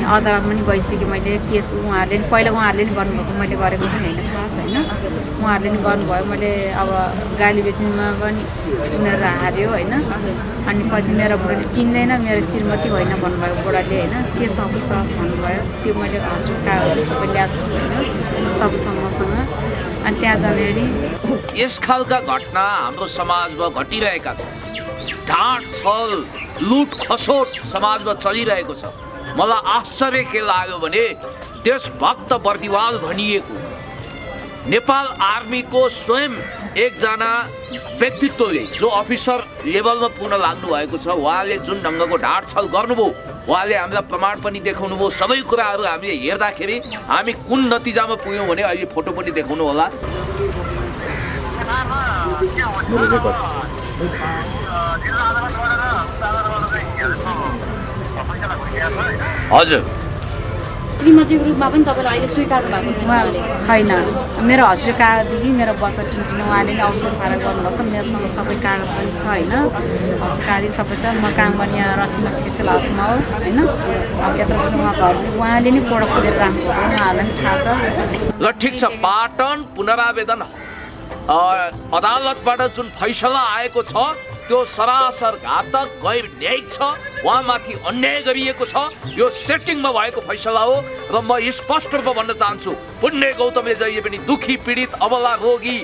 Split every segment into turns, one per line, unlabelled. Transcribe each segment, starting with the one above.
अदालतमा पनि गइसकेँ मैले केस उहाँहरूले नि पहिला उहाँहरूले नि गर्नुभएको मैले गरेको पनि होइन खास होइन उहाँहरूले नि गर्नुभयो मैले अब गाली बेच्नुमा पनि उनीहरू हार्यो होइन अनि पछि मेरो बुढाले चिन्दैन मेरो श्रीमती होइन भन्नुभयो बुढाले होइन के सब छ भन्नुभयो त्यो मैले हजुर कागजहरू सबै ल्याएको छु होइन सबसँगसँग अनि त्यहाँ जाँदाखेरि
यस खालका घटना हाम्रो समाजमा घटिरहेका छन् ढाँट छल लुट खसोट समाजमा चलिरहेको छ मलाई आश्चर्य के लाग्यो भने देशभक्त बर्दिवाल भनिएको नेपाल आर्मीको स्वयं एकजना व्यक्तित्वले जो अफिसर लेभलमा पुग्न लाग्नु भएको छ उहाँले जुन ढङ्गको ढाँट छल गर्नुभयो उहाँले हामीलाई प्रमाण पनि देखाउनु भयो सबै कुराहरू हामीले हेर्दाखेरि हामी कुन नतिजामा पुग्यौँ भने अहिले फोटो पनि देखाउनु होला हजुर
श्रीमतीको रूपमा पनि तपाईँले अहिले स्वीकार्नु भएको छैन
मेरो हजुर कागजदेखि मेरो बच्चा टिन्टिन उहाँले नै अवसर पाएर गर्नुभएको छ मेरोसँग सबै कागज पनि छ होइन हजुर कागज सबै छ म काम गर्ने यहाँ रसिमा स्पेसल हाउसमा हो होइन अब यत्रो वर्ष उहाँ घर उहाँले नै कोडा खोजेर राख्नुभयो उहाँहरूलाई पनि थाहा छ
ल ठिक छ पाटन पुनरावेदन अदालतबाट जुन फैसला आएको छ त्यो सरासर घातक गैर न्यायिक छ उहाँमाथि अन्याय गरिएको छ यो सेटिङमा भएको फैसला हो र म स्पष्ट रूपमा भन्न चाहन्छु पुण्य गौतमले जहिले पनि दुखी पीडित अबला रोगी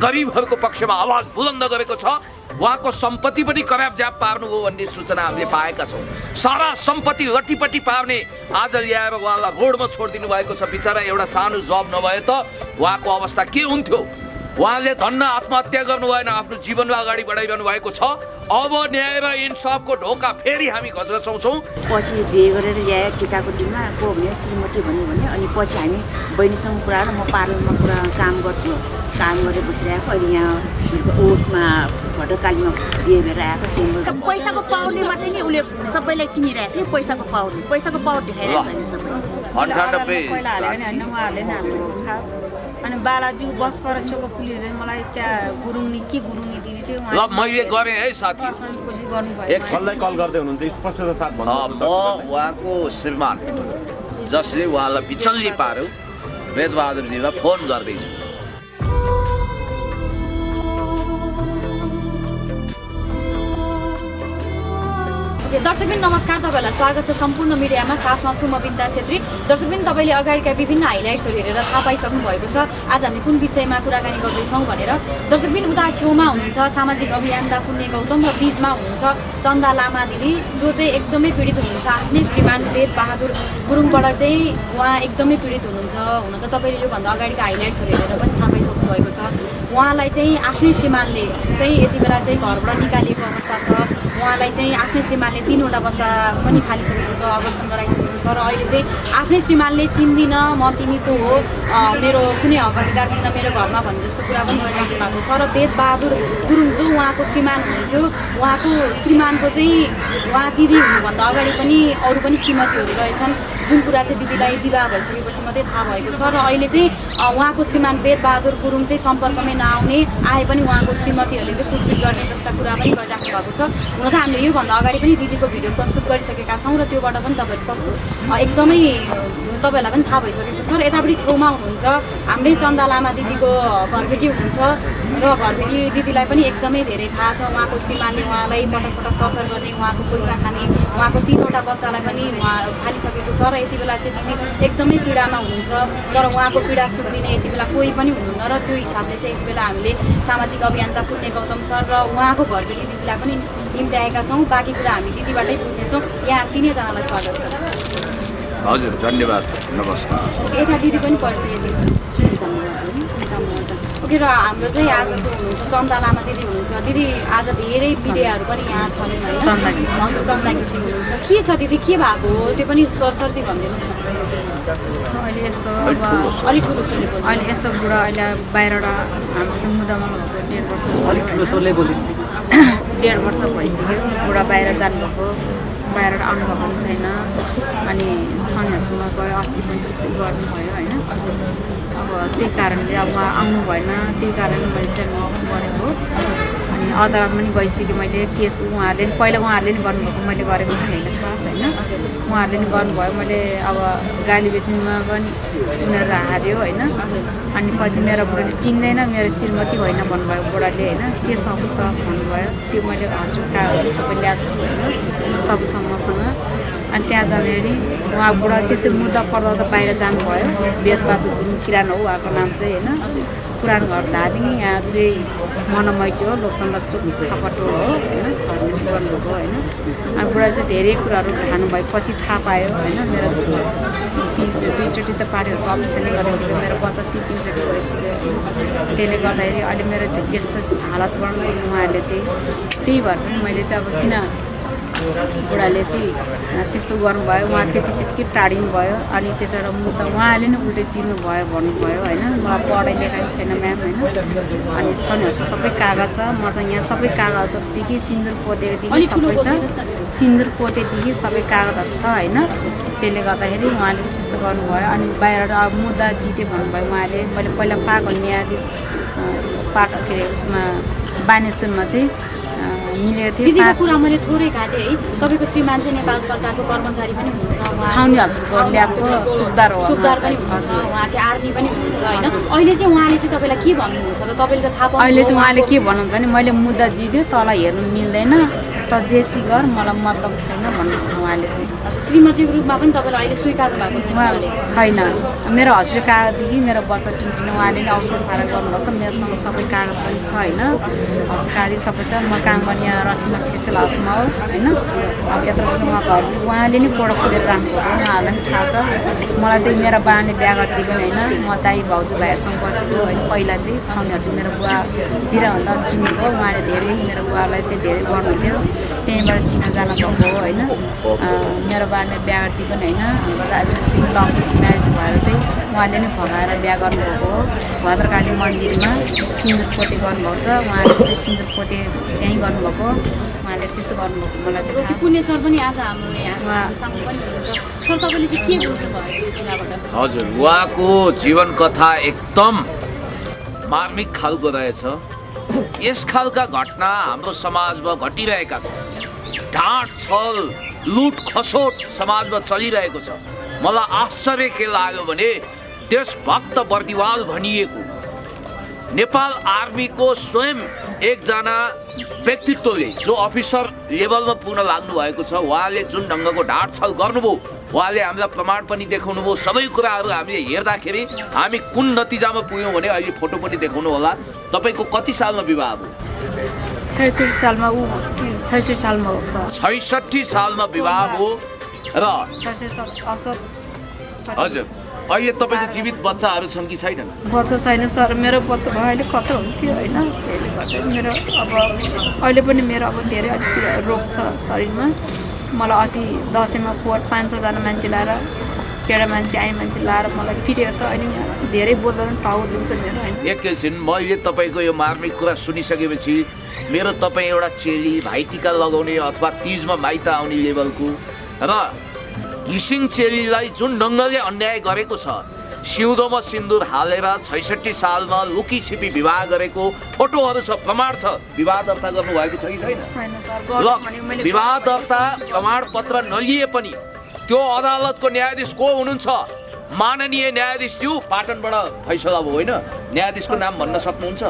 गरिबहरूको पक्षमा आवाज बुलन्द गरेको छ उहाँको सम्पत्ति पनि कराप ज्याप पार्नुभयो भन्ने सूचना हामीले पाएका छौँ सारा सम्पत्ति लट्टीपट्टी पार्ने आज ल्याएर उहाँलाई रोडमा छोडिदिनु भएको छ बिचरा एउटा सानो जब नभए त उहाँको अवस्था के हुन्थ्यो उहाँले धन्न आत्महत्या गर्नु भएन आफ्नो जीवनमा अगाडि बढाइरहनु भएको छ अब न्याय र इन्साफको ढोका फेरि हामी घचघचाउँछौँ
पछि बिहे गरेर ल्यायो टिकाको दिनमा को भने श्रीमती भन्यो भने अनि पछि हामी बहिनीसँग कुरा र म पार्लरमा कुरा काम गर्छु काम गरेर बसिरहेको अहिले यहाँ कोर्समा भटकालीमा बिहे भएर आएको सिङ्गल पैसाको पावरले मात्रै नि उसले सबैलाई किनिरहेको छ पैसाको पावर देखाइरहेको छैन सबै
उहाँहरूले नै हाम्रो खास अनि बालाजी बस पर छेउको पुलिसले मलाई त्यहाँ गुरुङनी दिदी थियो
ल मैले गरेँ है साथी
एकछिनलाई कल गर्दै हुनुहुन्छ स्पष्टता साथ भन्नु
म उहाँको श्रीमान जसले उहाँलाई बिचल्ली पार्यो वेदबहादुरजीलाई फोन गर्दैछु
दर्शकबिन नमस्कार तपाईँलाई स्वागत छ सम्पूर्ण मिडियामा साथमा छु म बिन्ता छेत्री दर्शकबिन तपाईँले अगाडिका विभिन्न हाइलाइट्सहरू हेरेर थाहा पाइसक्नु भएको छ आज हामी कुन विषयमा कुराकानी गर्दैछौँ भनेर दर्शकबिन उता छेउमा हुनुहुन्छ सामाजिक अभियन्ता पुण्य गौतम र बीचमा हुनुहुन्छ चन्दा लामा दिदी जो चाहिँ एकदमै पीडित हुनुहुन्छ आफ्नै श्रीमान वेद बहादुर गुरुङबाट चाहिँ उहाँ एकदमै पीडित हुनुहुन्छ हुन त तपाईँले योभन्दा अगाडिका हाइलाइट्सहरू हेरेर पनि थाहा पाइसक्नु भएको छ उहाँलाई चाहिँ आफ्नै श्रीमानले चाहिँ यति बेला चाहिँ घरबाट निकालिएको अवस्था छ उहाँलाई चाहिँ आफ्नै श्रीमानले 3वटा बच्चा पनि फालिसकेको छ अबर्सन गराइसकेको छ र अहिले चाहिँ आफ्नै श्रीमानले चिन्दिन म तिमीको हो मेरो कुनै हक अधिकार छैन मेरो घरमा भन्ने जस्तो कुरा पनि गरिराख्नु भएको छ र वेद बहादुर गुरुङ जो उहाँको श्रीमान हुनुहुन्थ्यो उहाँको श्रीमानको चाहिँ उहाँ दिदी हुनुभन्दा अगाडि पनि अरू पनि श्रीमतीहरू रहेछन् जुन कुरा चाहिँ दिदीलाई विवाह भइसकेपछि मात्रै थाहा भएको छ र अहिले चाहिँ उहाँको श्रीमान वेद बहादुर गुरुङ चाहिँ सम्पर्कमै नआउने आए पनि उहाँको श्रीमतीहरूले चाहिँ कुटपिट गर्ने जस्ता कुरा पनि गरिराख्नु भएको छ हुन त हामीले योभन्दा अगाडि पनि दिदीको भिडियो प्रस्तुत गरिसकेका छौँ र त्योबाट पनि तपाईँहरू प्रस्तुत एकदमै तपाईँहरूलाई पनि थाहा भइसकेको छ र यतापट्टि छेउमा हुनुहुन्छ हाम्रै चन्दा लामा दिदीको घरबेटी हुनुहुन्छ र घरबेटी दिदीलाई पनि एकदमै धेरै थाहा छ उहाँको श्रीमानले उहाँलाई पटक पटक टर्चर गर्ने उहाँको पैसा खाने उहाँको 3वटा बच्चालाई पनि उहाँ फालिसकेको छ र यति बेला चाहिँ दिदी एकदमै पीडामा हुनुहुन्छ तर उहाँको पीडा सुक्दिने यति बेला कोही पनि हुनुहुन्न र त्यो हिसाबले चाहिँ यति बेला हामीले सामाजिक अभियन्ता पुण्य गौतम सर र उहाँको घरबेटी दिदीलाई पनि निम्त्याएका छौँ बाँकी कुरा हामी दिदीबाटै बुझ्नेछौँ यहाँ तिनैजनालाई स्वागत छ
हजुर धन्यवाद नमस्कार
यता दिदी पनि परिचय सुनिता ओके र हाम्रो चाहिँ आजको हुनुहुन्छ चन्दा लामा दिदी हुनुहुन्छ दिदी आज धेरै मिडियाहरू पनि यहाँ छन् होइन चन्दा घिसिङ हुनुहुन्छ के छ दिदी के भएको हो त्यो पनि सरसर्ती भनिदिनुहोस् न
अहिले यस्तो
अलिक ठुलो सोले
अहिले यस्तो बुढा अहिले बाहिरबाट हाम्रो चाहिँ मुदामा 1.5 वर्ष 1.5 वर्ष भइसक्यो बुढा बाहिर जानुभएको बाहिरबाट आउनुभएको पनि छैन अनि छाउनीहरूसँग गयो अस्ति पनि त्यस्तै गर्नुभयो होइन अब त्यही कारणले अब उहाँ आउनु भएन त्यही कारण मैले चाहिँ गरेको अनि अदालत पनि गइसकेँ मैले केस उहाँहरूले नि पहिला उहाँहरूले नि गर्नुभएको मैले गरेको पनि होइन खास होइन उहाँहरूले नि गर्नुभयो मैले अब गाली बेचिनमा पनि उनीहरू हार्यो होइन अनि पछि मेरो बुढाले चिन्दैन मेरो श्रीमती होइन भन्नुभयो बुढाले होइन के सब छ भन्नुभयो त्यो मैले हस्पिटल सबै ल्याएको छु होइन सबसँगसँग अनि त्यहाँ जाँदाखेरि उहाँ बुढा त्यसै मुद्दा पर्दा त बाहिर जानुभयो बेदबहादुर गुरुङ किराना हो उहाँको नाम चाहिँ होइन पुरानो घर धादिङ यहाँ चाहिँ मनमैची हो लोकतन्त्र चोक थापाटो हो होइन धर्म गर्नुभएको होइन अनि बुढा चाहिँ धेरै कुराहरू खानुभयो पछि थाहा पायो होइन मेरो दुईचोटि त पार्टीहरूको अपरेसनै गरिसक्यो मेरो बच्चा तिनचोटि भइसक्यो त्यसले गर्दाखेरि अहिले मेरो चाहिँ यस्तो हालत बनाउनु छ उहाँहरूले चाहिँ त्यही भएर पनि मैले चाहिँ अब किन बुढाले चाहिँ त्यस्तो गर्नुभयो उहाँ त्यति टाढिनु भयो अनि त्यसबाट मुद्दा उहाँले नै उल्टै चिन्नुभयो भन्नुभयो होइन मलाई पढाइ लेखाइ छैन म्याम होइन अनि छ नि उसको सबै कागज छ मसँग यहाँ सबै कागजदेखि सिन्दुर पोतेदेखि सबै छ सिन्दुर पोतेदेखि सबै कागजहरू छ होइन त्यसले गर्दाखेरि उहाँले त्यस्तो गर्नुभयो अनि बाहिरबाट अब मुद्दा जित्यो भन्नुभयो उहाँले मैले पहिला पाएको न्यायाधीश पाठ के अरे उसमा बानेश्वरमा चाहिँ मिलेको थियो
दिदीको कुरा मैले थोरै काटेँ है तपाईँको श्रीमान चाहिँ नेपाल सरकारको कर्मचारी पनि हुनुहुन्छ
छाउनी हस्पिटल ल्याएको सुब्दार हो
सुब्दार पनि हुनुहुन्छ उहाँ चाहिँ आर्मी पनि हुनुहुन्छ होइन अहिले चाहिँ उहाँले चाहिँ तपाईँलाई के भन्नुहुन्छ र तपाईँले त थाहा पाउनु
अहिले चाहिँ उहाँले के भन्नुहुन्छ भने मैले मुद्दा जित्यो तँलाई हेर्नु मिल्दैन त जेसी गर मलाई मतलब छैन भन्नुहुन्छ उहाँले चाहिँ
श्रीमतीको रूपमा पनि तपाईँलाई अहिले स्वीकार्नु भएको छैन उहाँले
छैन मेरो हस्पिटल कागजदेखि मेरो बच्चा टिन्टिने उहाँले नै औषध खाएर गर्नुभएको छ मेरोसँग सबै कागज पनि छ होइन हस्पिटल कागज सबै छ म काम गर्ने यहाँ रसिमा फेसियल हाउसमा हो होइन अब यत्रो वर्ष उहाँ घर उहाँले नै पोडो खोजेर राख्नुभएको उहाँहरूलाई पनि थाहा छ मलाई चाहिँ मेरो बाबाले बिहा गरिदिएको होइन म दाइ भाउजू भाइहरूसँग बसेको होइन पहिला चाहिँ छाउनीहरू मेरो बुवा बिराभन्दा चिनेको उहाँले धेरै मेरो बुवालाई चाहिँ धेरै गर्नुहुन्थ्यो त्यहीँबाट चिनाजाना भएको हो होइन मेरो बाबाले बिहा गरिदिएको नि होइन हाम्रो दाजुभाइ लङ म्यारेज भएर चाहिँ उहाँले नै भगाएर बिहा गर्नुभएको हो भद्रकाली मन्दिरमा सिन्दुर पोते गर्नुभएको छ उहाँले चाहिँ सिन्दुर पोते त्यहीँ गर्नुभएको उहाँले त्यस्तो गर्नुभएको मलाई चाहिँ थाहा छ।
पुण्य सर पनि आज हाम्रो यहाँ सामु पनि हुनुहुन्छ सर तपाईँले चाहिँ के बुझ्नुभयो यो कुराबाट
हजुर उहाँको जीवन कथा एकदम मार्मिक खालको रहेछ यस खालका घटना हाम्रो समाजमा घटिरहेका छन् ढाँट छल लुट खसोट समाजमा चलिरहेको छ मलाई आश्चर्य के लाग्यो भने देशभक्त बर्दिवाल भनिएको नेपाल आर्मीको स्वयं एकजना व्यक्तित्वले जो अफिसर लेभलमा पुग्न लाग्नु भएको छ उहाँले जुन ढङ्गको ढाँट छल गर्नुभयो उहाँले हामीलाई प्रमाण पनि देखाउनु भयो सबै कुराहरू हामीले हेर्दाखेरि हामी कुन नतिजामा पुग्यौँ भने अहिले फोटो पनि देखाउनु होला तपाईँको कति सालमा विवाह भयो
66 सालमा ऊ 66 सालमा हो सर
66 सालमा विवाह हो र
66 असर
हजुर अहिले तपाईँको जीवित बच्चाहरू छन् कि छैनन्
बच्चा छैन सर मेरो बच्चा भयो अहिले कता हुन्थ्यो होइन त्यसले गर्दा मेरो अब अहिले पनि मेरो अब धेरै अलिकति रोग छ शरीरमा मलाई अस्ति दसैँमा 500जना मान्छे लाएर केटा मान्छे आए मान्छे लाएर मलाई फिटेको छ अनि धेरै बोल्दा पनि टाउ दुख्छ मेरो होइन
एकैछिन मैले तपाईँको यो मार्मिक कुरा सुनिसकेपछि मेरो तपाईँ एउटा चेली भाइटिका लगाउने अथवा तिजमा माइत आउने लेभलको र घिसिङ चेलीलाई जुन ढङ्गले अन्याय गरेको छ सिउँदोमा सिन्दुर हालेर 66 सालमा लुकी छिपी विवाह गरेको फोटोहरू छ प्रमाण छ विवाह दर्ता गर्नुभएको छ कि छैन ल विवाह दर्ता प्रमाणपत्र नलिए पनि त्यो अदालतको न्यायाधीश को हुनुहुन्छ माननीय न्यायाधीशज्यू पाटनबाट फैसला भयो होइन न्यायाधीशको नाम भन्न सक्नुहुन्छ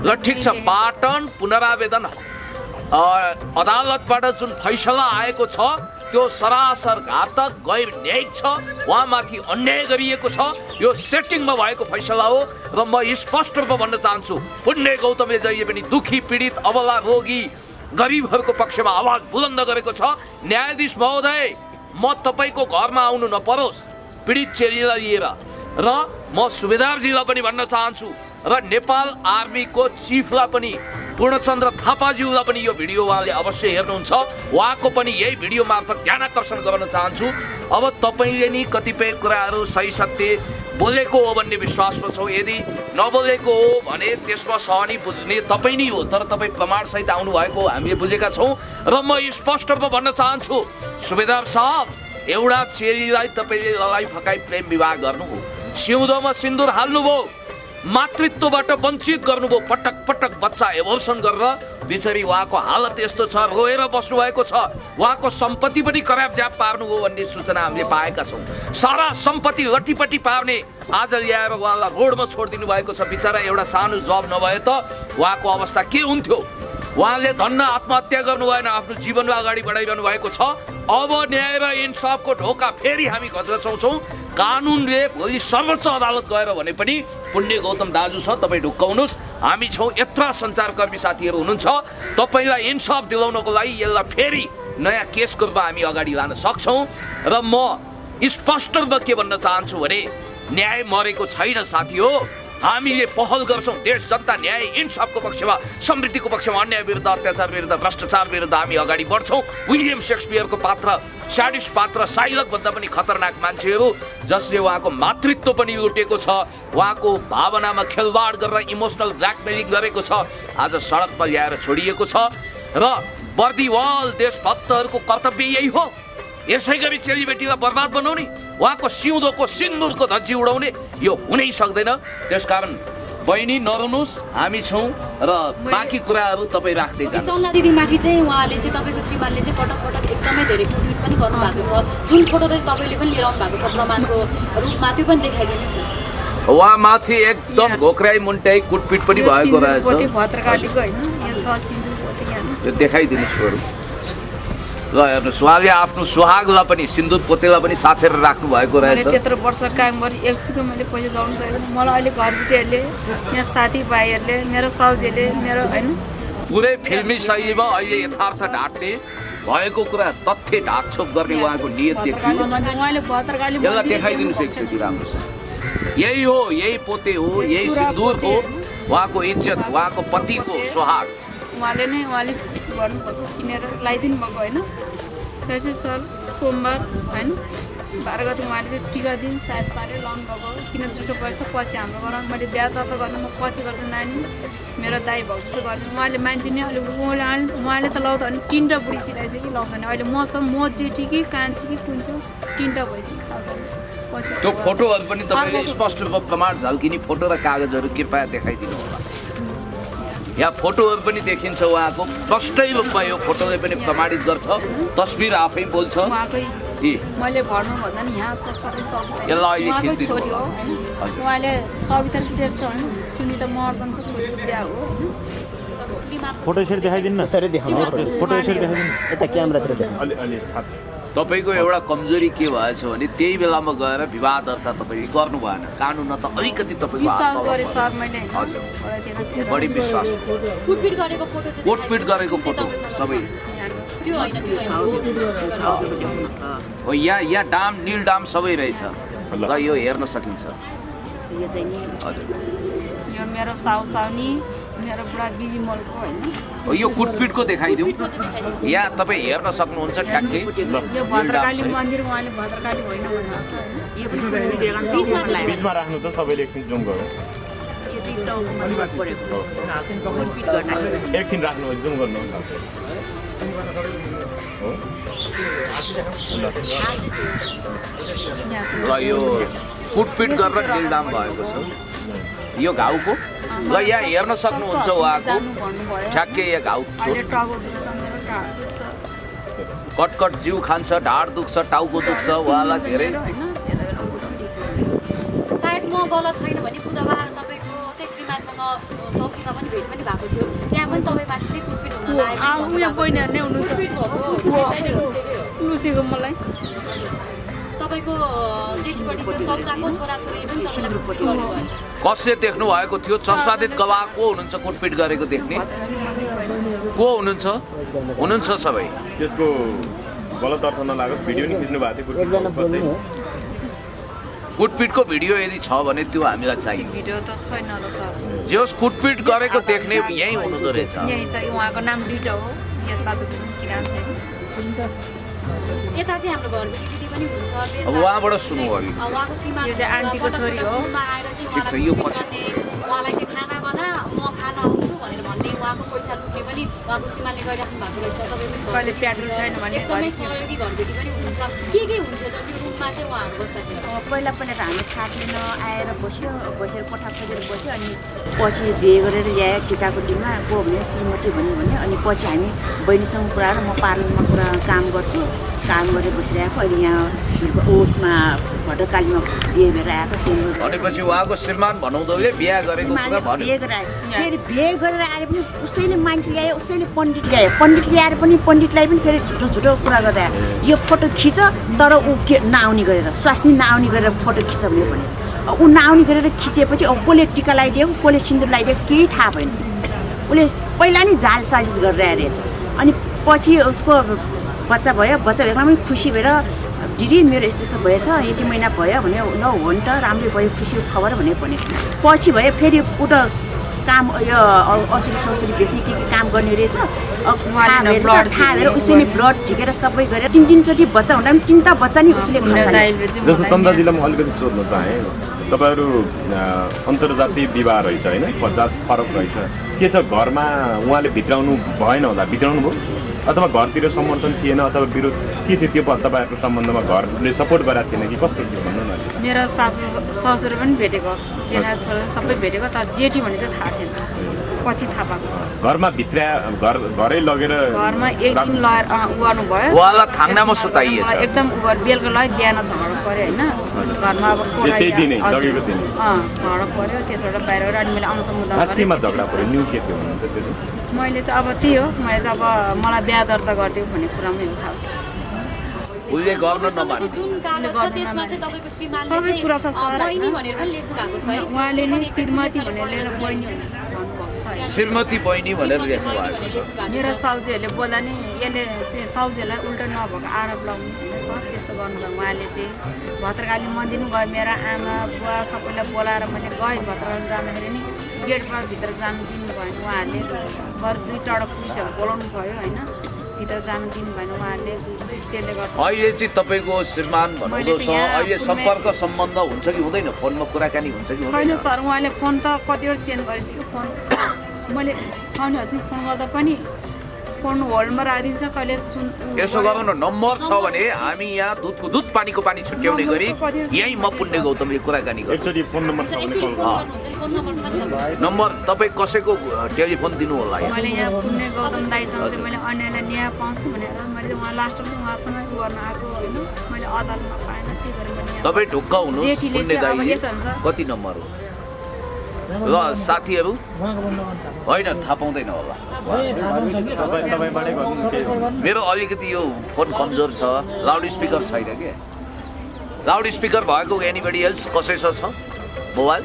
ल ठिक छ पाटन पुनरावेदन अदालतबाट जुन फैसला आएको छ त्यो सरासर घातक गैर न्यायिक छ उहाँमाथि अन्याय गरिएको छ यो सेटिङमा भएको फैसला हो र म स्पष्ट रूपमा भन्न चाहन्छु पुण्य गौतमले जहिले पनि दुखी पीडित अबला रोगी गरिबहरूको पक्षमा आवाज बुलन्द गरेको छ न्यायाधीश महोदय म तपाईँको घरमा आउनु नपरोस् पीडित चेलीलाई लिएर र म सुबेदारजीलाई पनि भन्न चाहन्छु र नेपाल आर्मीको चिफलाई पनि पूर्णचन्द्र थापाज्यूलाई पनि यो भिडियो उहाँले अवश्य हेर्नुहुन्छ उहाँको पनि यही भिडियो मार्फत ध्यान आकर्षण गर्न चाहन्छु अब तपाईँले नि कतिपय कुराहरू सही सत्य बोलेको हो भन्ने विश्वासमा छौँ यदि नबोलेको हो भने त्यसमा सहनी बुझ्ने तपाईँ नै हो तर तपाईँ प्रमाणसहित आउनु भएको हामीले बुझेका छौँ र म स्पष्ट रूपमा भन्न चाहन्छु सुबेदार साहब एउटा चेलीलाई तपाईँले लडाइ फकाइ प्रेम विवाह गर्नुभयो सिउँदोमा सिन्दुर हाल्नुभयो मातृत्वबाट वञ्चित गर्नुभयो पटक पटक बच्चा एबोर्सन गरेर बिचरी उहाँको हालत यस्तो छ रोएर बस्नुभएको छ उहाँको सम्पत्ति पनि खराब ज्याप पार्नुभयो भन्ने सूचना हामीले पाएका छौँ सारा सम्पत्ति लट्टीपट्टि पार्ने आज ल्याएर उहाँलाई रोडमा छोडिदिनु भएको छ बिचरा एउटा सानो जब नभए त उहाँको अवस्था के हुन्थ्यो उहाँले धन्न आत्महत्या गर्नु भएन आफ्नो जीवनमा अगाडि बढाइरहनु भएको छ अब न्याय र इन्साफको ढोका फेरि हामी घचाउँछौँ कानुनले भोलि सर्वोच्च अदालत गएर भने पनि पुण्य गौतम दाजु छ तपाईँ ढुक्काउनुहोस् हामी छौँ यत्र सञ्चारकर्मी साथीहरू हुनुहुन्छ तपाईँलाई इन्साफ दिलाउनको लागि यसलाई फेरि नयाँ केसको रूपमा हामी अगाडि लान सक्छौँ र म स्पष्ट रूपमा के भन्न चाहन्छु भने न्याय मरेको छैन साथी हो हामीले पहल गर्छौँ देश जनता न्याय इन्साफको पक्षमा समृद्धिको पक्षमा अन्याय विरुद्ध अत्याचार विरुद्ध भ्रष्टाचार विरुद्ध हामी अगाडि बढ्छौँ विलियम शेक्सपियरको पात्र स्याडिस्ट पात्र साइलक भन्दा पनि खतरनाक मान्छेहरू जसले उहाँको मातृत्व पनि लुटेको छ उहाँको भावनामा खेलवाड गरेर इमोसनल ब्ल्याकमेलिङ गरेको छ आज सडकमा ल्याएर छोडिएको छ र बर्दिवाल देशभक्तहरूको कर्तव्य यही हो यसै गरी चेलीबेटीलाई बर्बाद बनाउने उहाँको सिउँदोको सिन्दुरको धज्जी उडाउने यो हुनै सक्दैन त्यसकारण बहिनी नरुनुहोस् हामी छौँ र बाँकी कुराहरू तपाईँ राख्दै जानुहोस्
चन्दा दिदीमाथि चाहिँ उहाँले चाहिँ तपाईँको श्रीमानले चाहिँ पटक पटक एकदमै धेरै कुटपिट पनि गर्नुभएको छ जुन फोटो चाहिँ तपाईँले पनि लिएर आउनु भएको छ प्रमाणको रूपमा त्यो पनि देखाइदिनुहोस् न
उहाँमाथि एकदम घोक्राई मुन्टाई कुटपिट पनि भएको रहेछ त्यो देखाइदिनुहोस् ल हेर्नुहोस् उहाँले आफ्नो सुहागलाई पनि सिन्दुर पोतेलाई पनि साँचेर राख्नु भएको रहेछ
त्यत्रो वर्ष काम गरेँ एकछिनको मैले पैसा जाउनु सकेन मलाई अहिले घरबिटीहरूले यहाँ साथीभाइहरूले मेरो साउजीले मेरो होइन
पुरै फिल्मी शैलीमा अहिले यथार्थ ढाँट्ने भएको कुरा तथ्य ढाकछोप गर्ने उहाँको नियत देखियो
उहाँले भद्रकाली
यसलाई देखाइदिनुहोस् एकचोटि राम्रोसँग यही हो यही पोते हो यही सिन्दुर हो उहाँको इज्जत उहाँको पतिको सुहाग
उहाँले गर्नुभएको किनेर लगाइदिनु भएको होइन 600 साल सोमबार होइन 12 गते उहाँले चाहिँ टिका दिन सायद पारेर लाउनु भएको किन जुठो पर्छ पछि हाम्रो घरमा मैले बिहा दर्ता गर्नु म पछि गर्छु नानी मेरो दाइ भाउजू त गर्छु उहाँले मान्छे नि अहिले उहाँले त लाउँदा भने 3टा बुढी चिलाइसक्यो कि लाउँदैन अहिले मसँग म जेठी कि कान्छी कि कुन छु 3टा भइसक्यो खास
त्यो फोटोहरू पनि तपाईँले स्पष्ट रूपमा प्रमाण झल्किने फोटो र कागजहरू कृपया देखाइदिनु होला यहाँ फोटोहरू पनि देखिन्छ उहाँको प्रष्टै रूपमा यो फोटोले पनि प्रमाणित गर्छ तस्बिर आफै बोल्छ
मैले भन्नुभन्दा नि यहाँ सबै
यसलाई अहिले
छोरी हो उहाँले सविता श्रेष्ठ होइन सुनिता महर्जनको छोरीको बिहा हो
फोटो यसरी देखाइदिनु न यसरी देखाउनु फोटो यसरी देखाइदिनु यता क्यामेरातिर अलि
तपाईँको एउटा कमजोरी के भएछ भने त्यही बेलामा गएर विवाद दर्ता तपाईँले गर्नु भएन कानुनमा त अलिकति तपाईँको बढी विश्वास कोटपिट गरेको फोटो सबै हो यहाँ डाम नील डाम सबै रहेछ ल यो हेर्न सकिन्छ
यो मेरो साउनी मेरो बुढा बिजी मलको होइन
यो कुटपिटको देखाइदिउँ यहाँ तपाईँ हेर्न सक्नुहुन्छ ट्याक्कै
यो भद्रकाली मन्दिर उहाँले भद्रकाली होइन भन्नुभएको छ
बिचमा राख्नु त सबैले एकछिन जुम गरौँ एकछिन राख्नु जुम गर्नु
ल यो कुटपिट गरेर नीलडाम भएको छ यो घाउको ल यहाँ हेर्न सक्नुहुन्छ उहाँको ठ्याक्कै यहाँ घाउ कटकट जिउ खान्छ ढाड दुख्छ टाउको दुख्छ उहाँलाई धेरै
सायद म गलत छैन भने बुधबार तपाईँको चाहिँ श्रीमानसँग चौकीमा पनि भेट पनि भएको थियो त्यहाँ पनि तपाईँमाथि चाहिँ कुटपिट हुन
उयो बहिनीहरू नै लुसेको मलाई
तपाईँको जेठीपट्टि सल्ताको छोराछोरीले पनि तपाईँलाई कुटपिट गर्नुभयो
कसले देख्नु भएको थियो चस्मादित गवाह को हुनुहुन्छ कुटपिट गरेको देख्ने को हुनुहुन्छ सबै
त्यसको गलत अर्थ नलागोस् भिडियो नि खिच्नु भएको थियो
कुटपिटको भिडियो यदि छ भने त्यो हामीलाई चाहियो
भिडियो त छैन र सर
जोस कुटपिट गरेको देख्ने यही हुनुहुँदो रहेछ
यही छ उहाँको नाम डिटो हो
यता चाहिँ हाम्रो घर दिदी पनि हुन्छ
अब उहाँबाट सुन्नु अघि
उहाँको सीमा
यो चाहिँ आन्टीको छोरी हो
ठिक छ यो पछि
उहाँलाई चाहिँ खाना बना म खाना आउँछु भनेर भन्ने उहाँको पैसा लुट्ने पनि उहाँको सीमाले गरिराख्नु भएको रहेछ तपाईँ पनि
पेट्रोल छैन भने
एकदमै सहयोगी घरबेटी पनि हुनुहुन्छ के हुन्थ्यो त त्यो रुममा चाहिँ उहाँहरू बस्दाखेरि
पहिला पहिला त हामी थाहा थिएन, आएर बसेर कोठा खोजेर बस्यो। अनि पछि बिहे गरेर ल्यायो टिकाको दिनमा को भने श्रीमती भन्यो अनि पछि हामी बहिनीसँग कुरा र म पार्लरमा कुरा काम गर्छु, काम गरेर बसिरहेको। अहिले यहाँ ओसमा भटकालीमा बिहे गरेर आएको सिङ्गल
भनेपछि उहाँको श्रीमान भनाउँदोले बिहा गरेको कुरा भन्यो।
बिहे गरेर आयो, फेरि बिहे गरेर आएर पनि उसैले मान्छे ल्यायो, उसैले पण्डित ल्यायो, पण्डित ल्याएर पनि पण्डितलाई पनि फेरि झुटो कुरा गर्दा यो फोटो खिच तर ऊ के नआउने गरेर स्वास्नी नआउने गरेर फोटो खिच भनेछ। ऊ नआउने गरेर खिचेपछि अब कसले टिका लगाइदिएको कसले सिन्दुर लगाइदिएको केही थाहा भएन। उसले पहिला नि जाल साजिस गरेर आइरहेछ। अनि पछि उसको बच्चा भयो, बच्चा भएकोमा पनि खुसी भएर दिदी मेरो यस्तो यस्तो भएछ, यति महिना भयो भने ल हो नि त राम्रै भयो, खुसी खबर भने पछि भयो फेरि उता काम यो औषधी सौषधी बेच्ने के काम गर्ने रहेछ। थाहा भएर उसैले ब्लड झिकेर सबै गरेर 3-3चोटि बच्चा हुँदा पनि 3टा बच्चा नि उसले
जस्तो चन्द्रजीलाई म अलिकति सोध्न चाहेँ, तपाईँहरू अन्तर्जातीय विवाह रहेछ होइन, जात फरक रहेछ, के छ घरमा उहाँले भित्राउनु भएन होला, भित्राउनु भयो अथवा घरतिर समर्थन थिएन अथवा विरोध के थियो त्यो तपाईँहरूको सम्बन्धमा घरले सपोर्ट गराएको थिएन कि कस्तो थियो भन्नु न।
मेरो सासू ससुर पनि भेटेको, जेठा छोरा सबै भेटेको, तर जेठी भने चाहिँ थाहा थिएन, पछि थाहा पाएको छ।
घरमा भित्र घरै लगेर
घरमा एक दिन लगाएर उ गर्नुभयो,
उहाँलाई थाङ्नामा सुताइएछ।
एकदम उ बेलुका लगायो, बिहान झगडा पऱ्यो होइन, घरमा अब
त्यही दिनै लगेको दिन
झगडा पऱ्यो, त्यसबाट बाहिर अनि मैले अनुसन्धान
केमा झगडा पऱ्यो, न्यु के थियो भन्नु त त्यो
मैले चाहिँ अब त्यही हो, मैले चाहिँ अब मलाई बिहा दर्ता गरिदियो भन्ने कुरा पनि खास
उसले गर्न नमाने।
जुन कागज छ त्यसमा चाहिँ तपाईँको श्रीमानले
सबै कुरा छ
चाहिँ
सर,
बहिनी भनेर पनि लेख्नु भएको छ है।
उहाँले नै श्रीमती भनेर लिएर बहिनी भन्नुभएको छ है।
श्रीमती बहिनी भनेर लेख्नु भएको छ।
मेरो साउजीहरूले बोल्दा नि यसले चाहिँ साउजीहरूलाई उल्टा नभएको आरोप लगाउनु होइन सर, त्यस्तो गर्नुभयो। उहाँले चाहिँ भद्रकाली मन्दिर पनि गयो, मेरो आमा बुवा सबैलाई बोलाएर मैले गएँ भद्रकाली जाँदाखेरि नि गेटबाट भित्र जानु दिनु भएन उहाँहरूले, बरु 2 टाढा पुलिसहरू बोलाउनु भयो होइन, भित्र जानु दिनु भएन उहाँहरूले, त्यसले गर्दा
अहिले चाहिँ तपाईँको श्रीमान भन्नुहुँदो छ, अहिले सम्पर्क सम्बन्ध हुन्छ कि हुँदैन, फोनमा कुराकानी हुन्छ कि
छैन
हुँदैन?
सर, उहाँले फोन त कतिवटा चेन्ज गरिसक्यो फोन, मैले छैन हजुर फोन गर्दा पनि फोन होल्डमा राखिदिन्छ कहिले
यसो गरौँ न, नम्बर छ भने हामी यहाँ दुधको दुध पानीको पानी छुट्याउने गरी यहीँ म पुण्य गौतमले कुराकानी गर्छु।
एकचोटि फोन नम्बर छ भने कल
फोन नम्बर छ नि त।
नम्बर तपाईँ कसैको टेलिफोन दिनु होला।
मैले यहाँ पुण्य गौतम दाईसँग चाहिँ मैले अन्यायलाई न्याय पाउँछु भनेर मैले उहाँ लास्टमा उहाँसँग उ गर्न आएको होइन, मैले अदालतमा पाएन, त्यही भएर मैले
तपाईँ ढुक्क हुनु
जेठीले
पुण्य
चाहिँ अब
दाई
यसो हुन्छ
कति नम्बर हो र साथीहरू होइन थाहा पाउँदैन होला।
तपाईँबाटै गर्नु के
मेरो अलिकति यो फोन कमजोर छ, लाउड स्पिकर छैन के, लाउड स्पिकर भएको एनीबडी एल्स कसैसँग छ मोबाइल?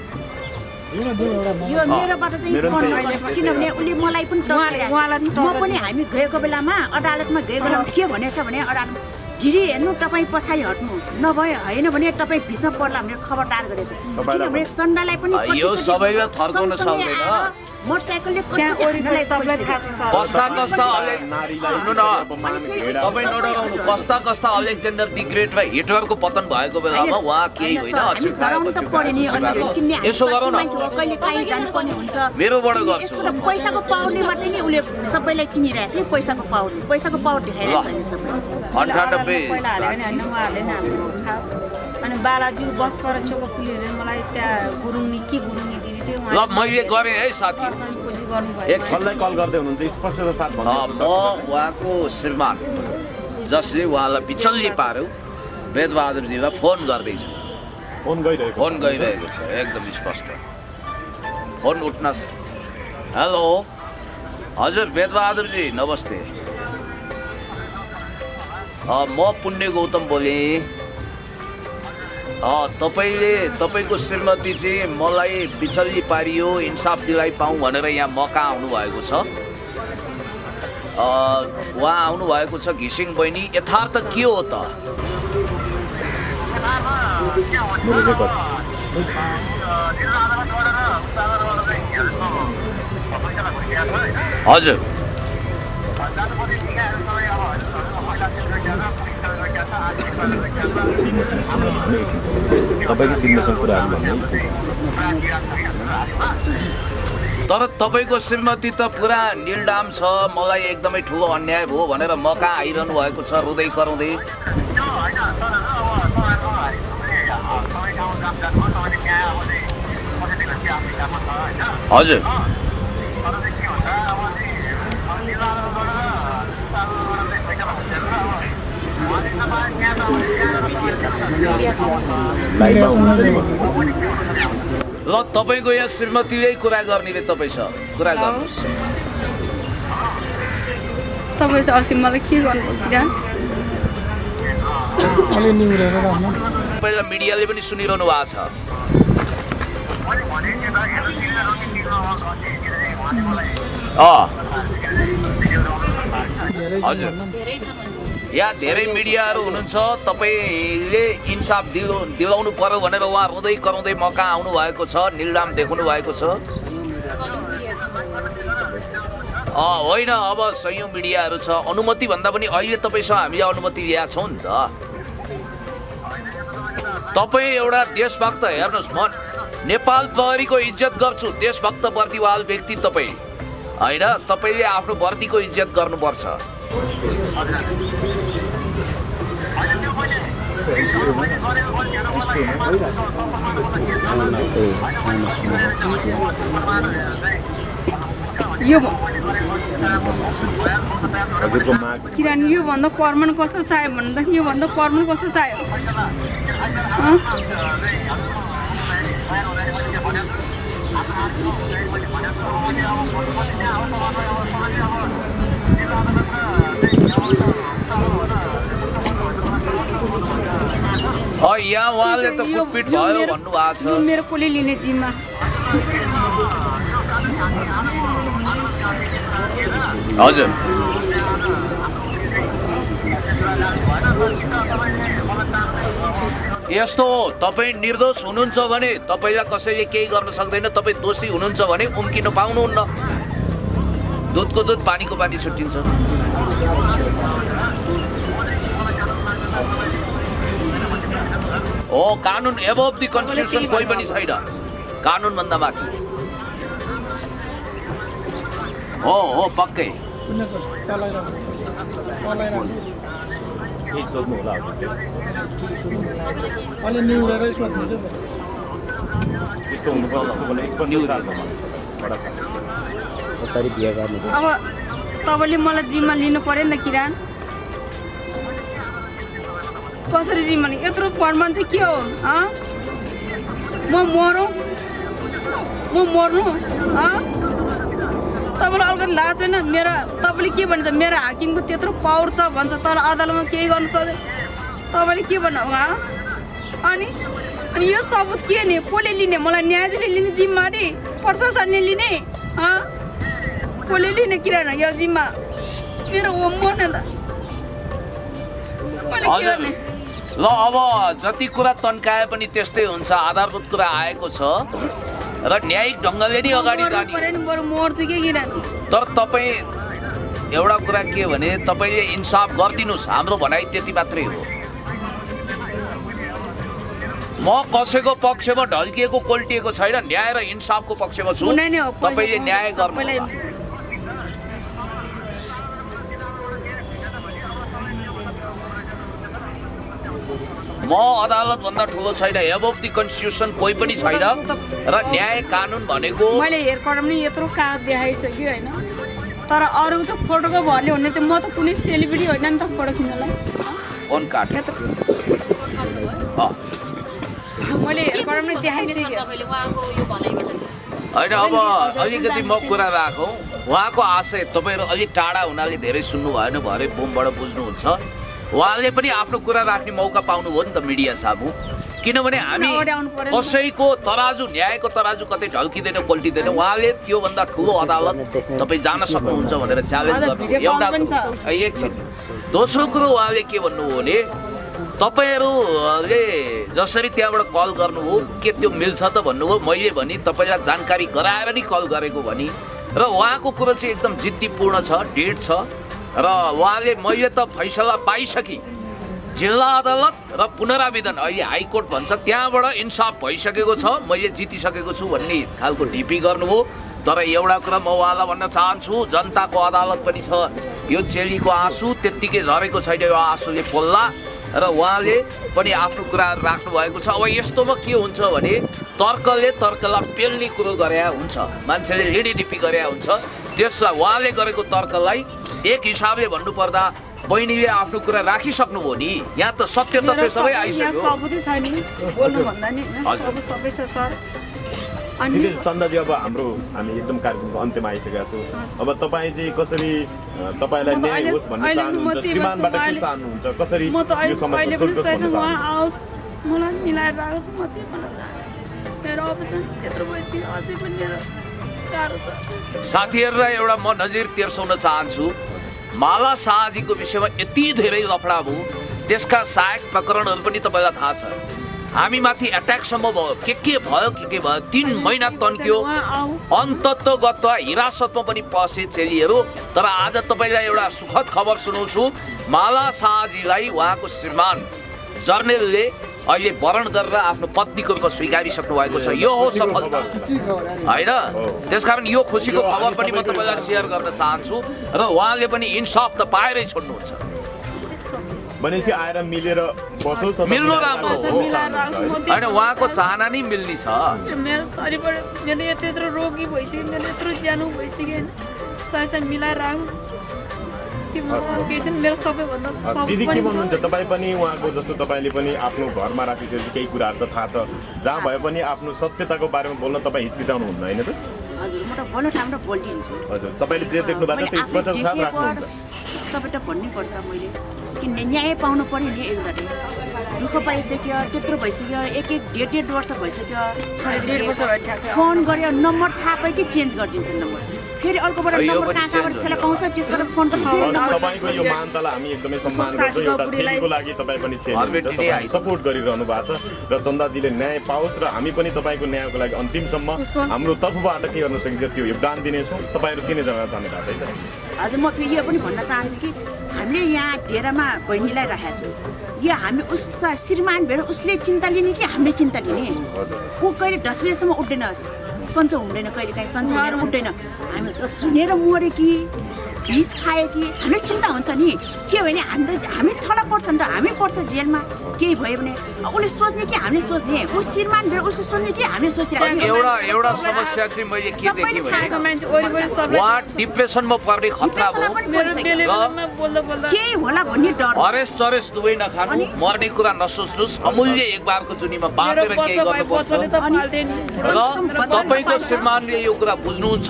यो मेरोबाट चाहिँ फोन गर्नुहोस्, किनभने उसले मलाई पनि म पनि हामी गएको बेलामा अदालतमा गएको बेलामा के भनेछ भने अदालत दिदी हेर्नु तपाईँ पछाडि हट्नु नभए होइन भने तपाईँ भिज्न पर्ला भनेर खबरदार गरेछ। किनभने चन्दालाई पनि
यो सबैलाई थर्काउन सक्दैन।
मोटरसाइकलले
कस्ता कस्ता सुन्नु न, तपाईँ नडराउनु, कस्ता कस्ता अलेक्जेन्डर दि ग्रेट र हिटलरको पतन भएको बेलामा उहाँ केही होइन, यसो गरौँ न, मेरोबाट गर्छु।
पैसाको पावरले मात्रै नि उसले सबैलाई किनिरहेको छ, पैसाको पावर देखाइरहेको छैन सबै।
98
पहिला हाल्यो भने होइन उहाँहरूले नै हाम्रो खास। अनि बालाजी बस पर छेउको पुलिसले मलाई त्यहाँ गुरुङनी दिदी थियो,
ल मैले गरेँ है साथी,
कोसिस गर्नुभयो।
कसलाई कल गर्दै हुनुहुन्छ स्पष्टता साथ भन्नु।
म उहाँको श्रीमान जसले उहाँलाई बिचल्ली पार्यो वेदबहादुरजीलाई फोन गर्दैछु,
फोन
गइरहेको छ एकदम स्पष्ट। फोन उठ्नुहोस्। हेलो हजुर वेदबहादुरजी नमस्ते, म पुण्य गौतम बोलेँ। तपाईँको श्रीमती चाहिँ मलाई बिचल्ली पारियो, इन्साफ दिलाइ पाऊँ भनेर यहाँ मका आउनुभएको छ। उहाँ आउनुभएको छ घिसिङ बहिनी, यथार्थ के हो त? हजुर
तपाईँको श्रीमतीसँग कुराहरू भन्नु।
तर तपाईँको श्रीमती त पुरा निलडाम छ, मलाई एकदमै ठुलो अन्याय भयो भनेर मका आइरहनु भएको छ रुँदै कराउँदै। हजुर ल तपाईँको यहाँ श्रीमतीले कुरा गर्ने रे तपाईँसँग कुरा गर्नुहोस्
तपाईँ चाहिँ अस्ति मलाई के गर्नुभयो किरण
पहिला मिडियाले पनि सुनिरहनु भएको छ हजुर यहाँ धेरै मिडियाहरू हुनुहुन्छ तपाईँले इन्साफ दिलाउनु पर्यो भनेर उहाँ रुँदै कराउँदै म कहाँ आउनु भएको छ निलराम देखाउनु भएको छ होइन अब सयौँ मिडियाहरू छ अनुमति भन्दा पनि अहिले तपाईँसँग हामीले अनुमति ल्याएको छौँ नि त तपाईँ एउटा देशभक्त हेर्नुहोस् म नेपाल प्रहरीको इज्जत गर्छु देशभक्त वर्दीवाल व्यक्ति तपाईँ होइन तपाईँले आफ्नो वर्दीको इज्जत गर्नुपर्छ
यो किरान योभन्दा पर्मनेन्ट कस्तो चाहियो भन्दा योभन्दा पर्मनेन्ट कस्तो चाहियो
यहाँ उहाँले त कुटपिट भयो भन्नुभएको छ
मेरो कसले लिने जिम्मा
हजुर यस्तो हो तपाईँ निर्दोष हुनुहुन्छ भने तपाईँलाई कसैले केही गर्न सक्दैन तपाईँ दोषी हुनुहुन्छ भने उम्किन पाउनुहुन्न दुधको दुध पानीको पानी छुट्टिन्छ हो कानुन एबभ दि कन्स्टिट्युसन कोही पनि छैन कानुनभन्दा माथि हो पक्कै
अब तपाईँले मलाई जिम्मा लिनु पर्यो नि त किरान कसरी जिम्मा यत्रो पर्मन चाहिँ के हो म मर्नु तपाईँलाई अलिकति लाज छैन मेरो तपाईँले के भन्छ मेरो हाकिमको त्यत्रो पावर छ भन्छ तर अदालतमा केही गर्नु सक्दैन तपाईँले के भन्नु अनि यो सबुत के नि कसले लिने मलाई न्यायाधीशले लिने जिम्मा नि प्रशासनले लिने कसले लिने किरान यो जिम्मा मेरो मर्न त
ल अब जति कुरा तन्काए पनि त्यस्तै हुन्छ आधारभूत कुरा आएको छ र न्यायिक ढङ्गले नै अगाडि जाने तर तपाईँ एउटा कुरा के भने तपाईँले इन्साफ गरिदिनुहोस् हाम्रो भनाइ त्यति मात्रै हो म कसैको पक्षमा ढल्किएको कोल्टिएको छैन न्याय र इन्साफको पक्षमा छु तपाईँले न्याय गर्नु म अदालतभन्दा ठुलो छैन एबभ दि कन्स्टिट्युसन कोही पनि छैन र न्याय कानुन भनेको
मैले हेरपट पनि यत्रो कागज देखाइसक्यो होइन तर अरू त फोटोको भरले हुने त म त कुनै सेलिब्रिटी होइन नि त फोटो खिच्नलाई
फोन काट
मैले हेरपट पनि देखाइसकेँ
होइन अब अलिकति म कुरा राखौँ उहाँको आशय तपाईँहरू अलिक टाढा हुनाले धेरै सुन्नु भएन भरे बोमबाट बुझ्नुहुन्छ उहाँले पनि आफ्नो कुरा राख्ने मौका पाउनुभयो नि त मिडिया सामु किनभने हामी कसैको तराजु न्यायको तराजु कतै ढल्किँदैन पल्टिँदैन उहाँले त्योभन्दा ठुलो अदालत तपाईँ जान सक्नुहुन्छ भनेर च्यालेन्ज गर्नु एउटा एकछिन दोस्रो कुरो उहाँले के भन्नुभयो भने तपाईँहरूले जसरी त्यहाँबाट कल गर्नुभयो के त्यो मिल्छ त भन्नुभयो मैले भने तपाईँलाई जानकारी गराएर नि कल गरेको भनी र उहाँको कुरो चाहिँ एकदम जिद्दीपूर्ण छ ढिड छ र उहाँले मैले त फैसला पाइसकेँ जिल्ला अदालत र पुनरावेदन अहिले हाइकोर्ट भन्छ त्यहाँबाट इन्साफ भइसकेको छ मैले जितिसकेको छु भन्ने खालको ढिपी गर्नुभयो तर एउटा कुरा म उहाँलाई भन्न चाहन्छु जनताको अदालत पनि छ यो चेलीको आँसु त्यत्तिकै झरेको छैन यो आँसुले पोल्ला र उहाँले पनि आफ्नो कुराहरू राख्नु भएको छ। अब यस्तोमा के हुन्छ भने तर्कले तर्कलाई पेल्ने कुरो गरे हुन्छ, मान्छेले लिडिडिपी गरे हुन्छ। त्यसलाई उहाँले गरेको तर्कलाई एक हिसाबले भन्नुपर्दा बहिनीले आफ्नो कुरा राखिसक्नुभयो नि, यहाँ त सत्य तथ्य सबै आइसक्यो।
सबुतै छ नि बोल्नु भन्दा नि सबै छ सर। अनि
ठिकै छ चन्दाजी, अब हामी एकदम कार्यक्रमको अन्त्यमा आइसकेका छौँ। अब तपाईँ चाहिँ कसरी तपाईँलाई न्याय होस् भन्ने चाहनुहुन्छ, श्रीमानबाट के चाहनुहुन्छ, कसरी
म त
यो समस्या
अहिले पनि
सुलझोस्
चाहन्छु
भन्ने
उहाँ
चाहनुहुन्छ?
आओस्, मलाई मिलाएर राखोस्, म त्यही भन्न चाहन्छु। मेरो अप्सन त्यत्रो भइसक्यो, अझै पनि मेरो गाह्रो छ।
साथीहरूलाई एउटा म नजिर तेर्साउन चाहन्छु। माला शाहजीको विषयमा यति धेरै लफडा भयो, त्यसका सहायक प्रकरणहरू पनि तपाईँलाई थाहा छ। हामीमाथि एट्याकसम्म भयो, के भयो 3 महिना तन्क्यो, अन्ततगत हिरासतमा पनि पसे चेलीहरू। तर आज तपाईँलाई एउटा सुखद खबर सुनाउँछु, माला शाहजीलाई उहाँको श्रीमान जर्नेलले अहिले वरण गरेर आफ्नो पत्नीको रूपमा स्वीकारिसक्नु भएको छ। यो हो सफलता होइन? त्यसकारण यो खुसीको खबर पनि म तपाईँलाई सेयर गर्न चाहन्छु र उहाँले पनि इन्साफ त पाएरै छोड्नुहुन्छ।
भनेपछि आएर मिलेर बसोस्,
मिल्नु राम्रो हो होइन? उहाँको चाहना नै मिल्ने छ।
मेरो शरीरबाट मेरो यत्रो रोगी भइसक्यो, मेरो यत्रो ज्यानो भइसक्यो होइन, सायद मिलाएर राखोस्। त्यो केही छैन, मेरो सबैभन्दा सब
दिदी के
पनि छ।
भन्नुहुन्छ? तपाईँ पनि उहाँको जस्तो तपाईँले पनि आफ्नो घरमा राखिसकेपछि केही कुराहरू त थाहा छ, जहाँ भए पनि आफ्नो सत्यताको बारेमा बोल्न तपाईँ हिचकिचाउनु हुन्न होइन त?
हजुर, म त बोल्न ठाउँमा बोलिदिन्छु।
हजुर, तपाईँले जे देख्नु भएको छ त्यो स्पष्ट साथ राख्नुहुन्छ।
सबै त भन्नै पर्छ मैले, कि न्याय पाउनु पर्यो नि। एउटाले दुःख पाइसक्यो, त्यत्रो भइसक्यो, डेढ वर्ष भइसक्यो, फोन गर्यो, नम्बर थाहा पायो कि चेन्ज गरिदिन्छ नम्बर, फेरि अर्कोबाट नम्बर कहाँबाट फेला पाउँछ, त्यसबाट फोनको फेरि नम्बर
तपाईँको यो मानतालाई हामी एकदमै सम्मान गर्छौँ। एउटा चेलीको लागि तपाईँ पनि चेली सपोर्ट गरिरहनु भएको छ र चन्दाजीले न्याय पाओस् र हामी पनि तपाईँको न्यायको लागि अन्तिमसम्म हाम्रो तर्फबाट के गर्न सकिन्छ त्यो योगदान दिनेछौँ। तपाईँहरू किन जग्गा जानु भएको छ?
हजुर, म फेरि यो पनि भन्न चाहन्छु कि हामीले यहाँ डेरामा बहिनीलाई राखेका छौँ। यो हामी उस श्रीमान भेर उसले चिन्ता लिने कि हामीले चिन्ता लिने? ऊ कहिले डस्बिनसम्म उठ्दैन, सन्चो हुँदैन, कहिले काहीँ सन्चो हुँदैन, उठ्दैन। हामी चुनेर मऱ्यो कि विष खायो कि हामीलाई चिन्ता हुन्छ नि। के भने हामी थला पर्छ नि त, हामी पर्छ जेलमा केही भयो भने। उसले सोच्ने कि हामीले सोच्ने, ऊ श्रीमान भेर उसले सोच्ने कि हामीले सोचिरहेको।
एउटा समस्या चाहिँ मैले के देखेँ भने उहाँ डिप्रेसनमा पर्ने खतरा भयो।
केही होला भन्ने डर।
हरेस सरेस दुवै नखानु, मर्ने कुरा नसोच्नुहोस्, अमूल्य एक बारको जुनीमा बाँचेर केही गर्नुपर्छ। र तपाईँको श्रीमानले यो कुरा बुझ्नुहुन्छ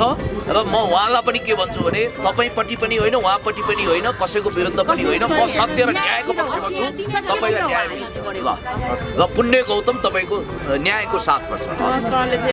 र म उहाँलाई पनि के भन्छु भने तपाईँपट्टि पनि होइन, उहाँपट्टि पनि होइन, कसैको विरुद्ध पनि होइन, म सत्य र न्यायको पक्षमा छु। तपाईँलाई न्याय मिल्छ ल। र पुण्य गौतम तपाईँको न्यायको साथमा छ।